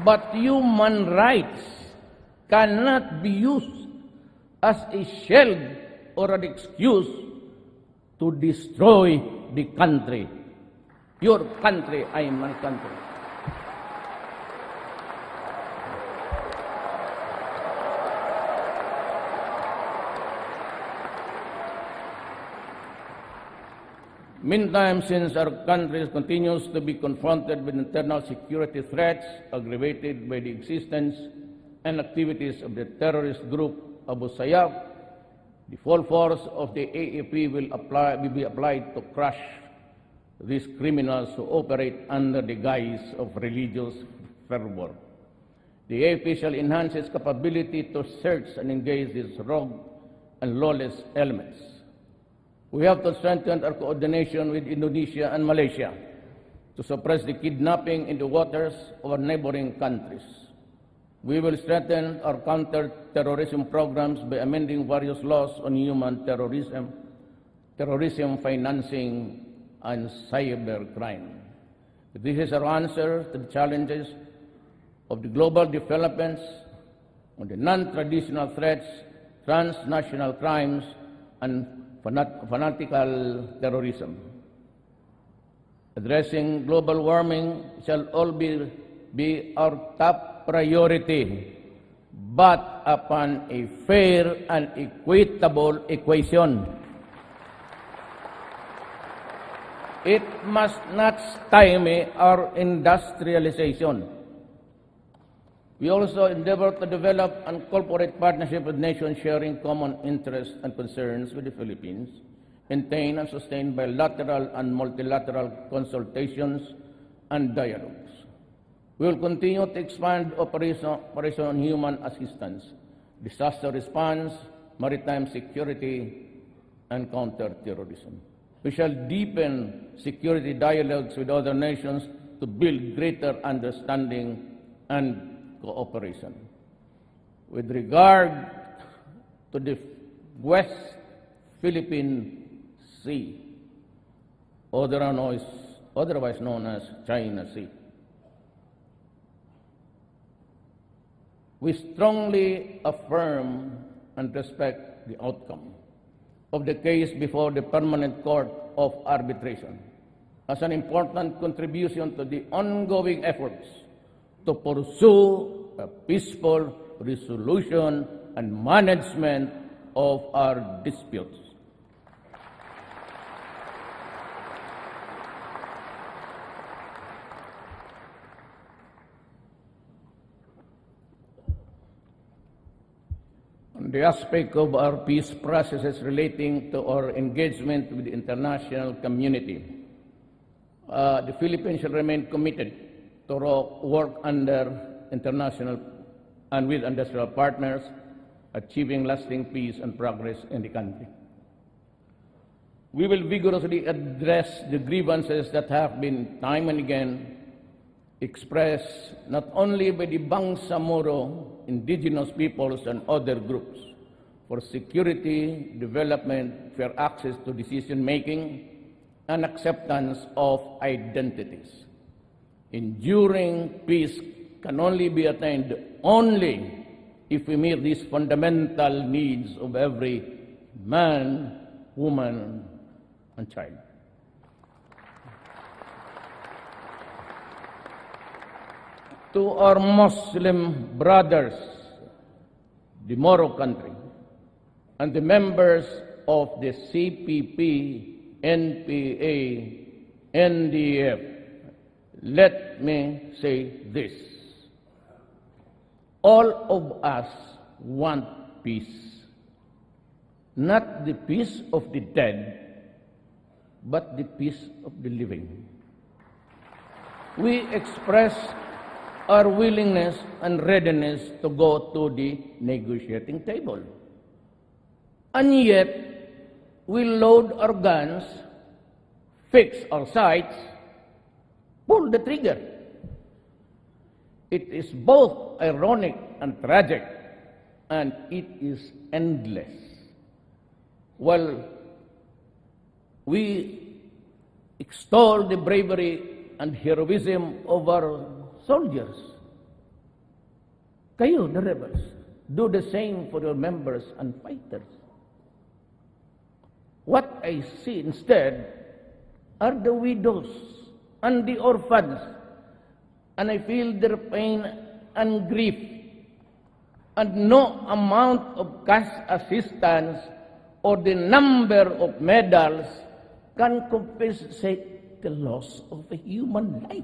But human rights cannot be used as a shield or an excuse to destroy the country. Your country, I am my country. Meantime, since our country continues to be confronted with internal security threats aggravated by the existence and activities of the terrorist group Abu Sayyaf, the full force of the AAP will be applied to crush these criminals who operate under the guise of religious fervor. The AAP shall enhance its capability to search and engage these rogue and lawless elements. We have to strengthen our coordination with Indonesia and Malaysia to suppress the kidnapping in the waters of our neighboring countries. We will strengthen our counter-terrorism programs by amending various laws on human terrorism, terrorism financing, and cybercrime. This is our answer to the challenges of the global developments, on the non-traditional threats, transnational crimes, and fanatical terrorism. Addressing global warming shall all be our top priority, but upon a fair and equitable equation. It must not stymie our industrialization. We also endeavor to develop and corporate partnership with nations sharing common interests and concerns with the Philippines, maintain and sustain bilateral and multilateral consultations and dialogues. We will continue to expand Operation Human Assistance, disaster response, maritime security, and counterterrorism. We shall deepen security dialogues with other nations to build greater understanding and cooperation. With regard to the West Philippine Sea, otherwise known as China Sea, we strongly affirm and respect the outcome of the case before the Permanent Court of Arbitration as an important contribution to the ongoing efforts to pursue a peaceful resolution and management of our disputes. On the aspect of our peace processes relating to our engagement with the international community, the Philippines shall remain committed to work under international and with industrial partners, achieving lasting peace and progress in the country. We will vigorously address the grievances that have been time and again expressed not only by the Bangsamoro indigenous peoples and other groups for security, development, fair access to decision-making, and acceptance of identities. Enduring peace can only be attained only if we meet these fundamental needs of every man, woman, and child. To our Muslim brothers, the Moro country, and the members of the CPP, NPA, NDF, let me say this. All of us want peace. Not the peace of the dead, but the peace of the living. We express our willingness and readiness to go to the negotiating table. And yet, we load our guns, fix our sights, pull the trigger. It is both ironic and tragic, and it is endless. While we extol the bravery and heroism of our soldiers, Kayo, the rebels, do the same for your members and fighters. What I see instead are the widows and the orphans, and I feel their pain and grief, and no amount of cash assistance or the number of medals can compensate the loss of a human life.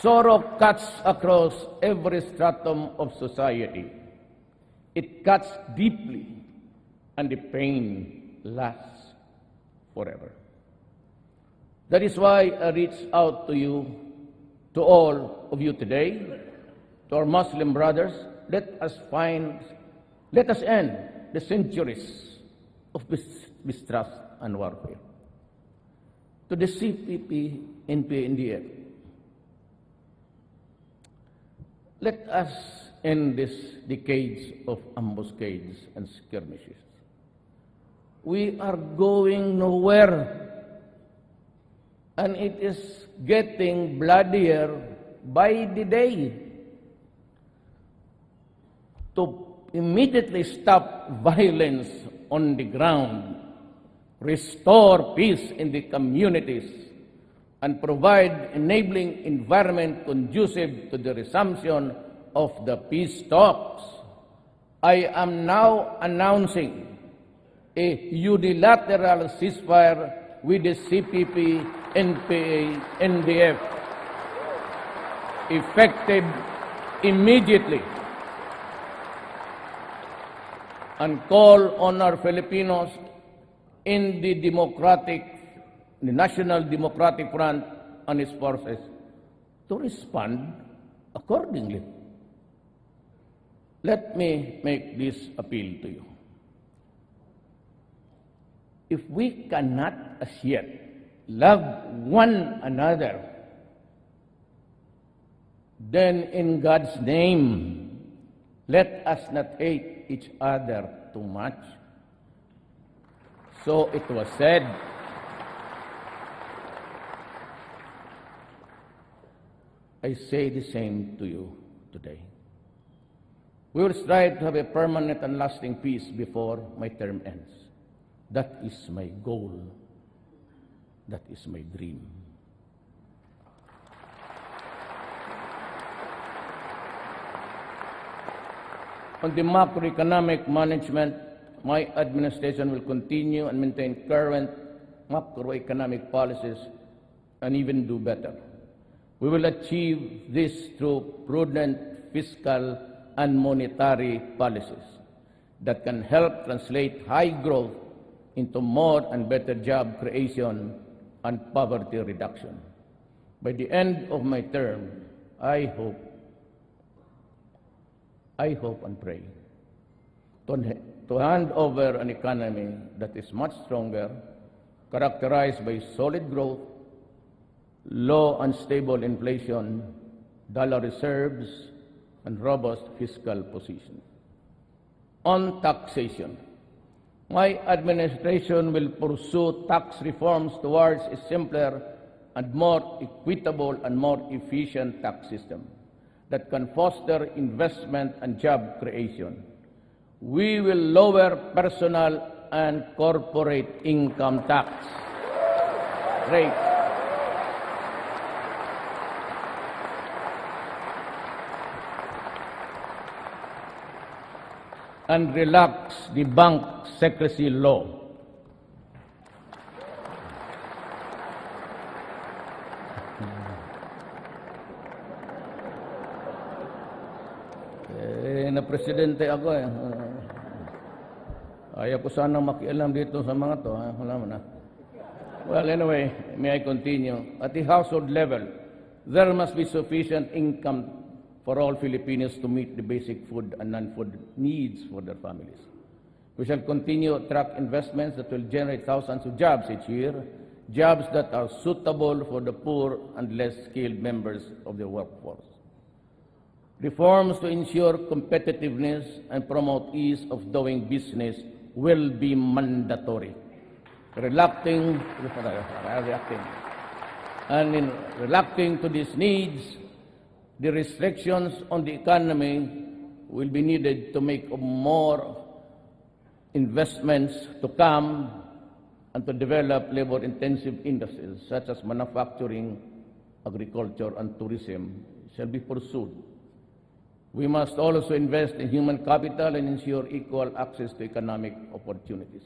Sorrow cuts across every stratum of society. It cuts deeply, and the pain lasts forever. That is why I reach out to you, to all of you today, to our Muslim brothers. Let us end the centuries of mistrust and warfare. To the CPP, NPA, NDF, let us end these decades of ambuscades and skirmishes. We are going nowhere, and it is getting bloodier by the day. To immediately stop violence on the ground, restore peace in the communities, and provide enabling environment conducive to the resumption of the peace talks, I am now announcing a unilateral ceasefire with the CPP, NPA, NDF, effective immediately, and call on our Filipinos in the National Democratic Front and its forces to respond accordingly. Let me make this appeal to you. If we cannot as yet love one another, then in God's name, let us not hate each other too much. So it was said, I say the same to you today. We will strive to have a permanent and lasting peace before my term ends. That is my goal. That is my dream. On the macroeconomic management, my administration will continue and maintain current macroeconomic policies and even do better. We will achieve this through prudent fiscal and monetary policies that can help translate high growth into more and better job creation and poverty reduction. By the end of my term, I hope and pray to hand over an economy that is much stronger, characterized by solid growth, low and stable inflation, dollar reserves, and robust fiscal position. On taxation, my administration will pursue tax reforms towards a simpler and more equitable and more efficient tax system that can foster investment and job creation. We will lower personal and corporate income tax rates and relax the bank secrecy law. Na presidente ako eh. Ayaw ko sanang makialam dito sa mga to. Wala mo na. Well, anyway, may I continue? At the household level, there must be sufficient income for all Filipinos to meet the basic food and non-food needs for their families. We shall continue to attract investments that will generate thousands of jobs each year, jobs that are suitable for the poor and less skilled members of the workforce. Reforms to ensure competitiveness and promote ease of doing business will be mandatory. Reacting And in reacting to these needs, the restrictions on the economy will be needed to make more investments to come and to develop labor-intensive industries such as manufacturing, agriculture, and tourism shall be pursued. We must also invest in human capital and ensure equal access to economic opportunities.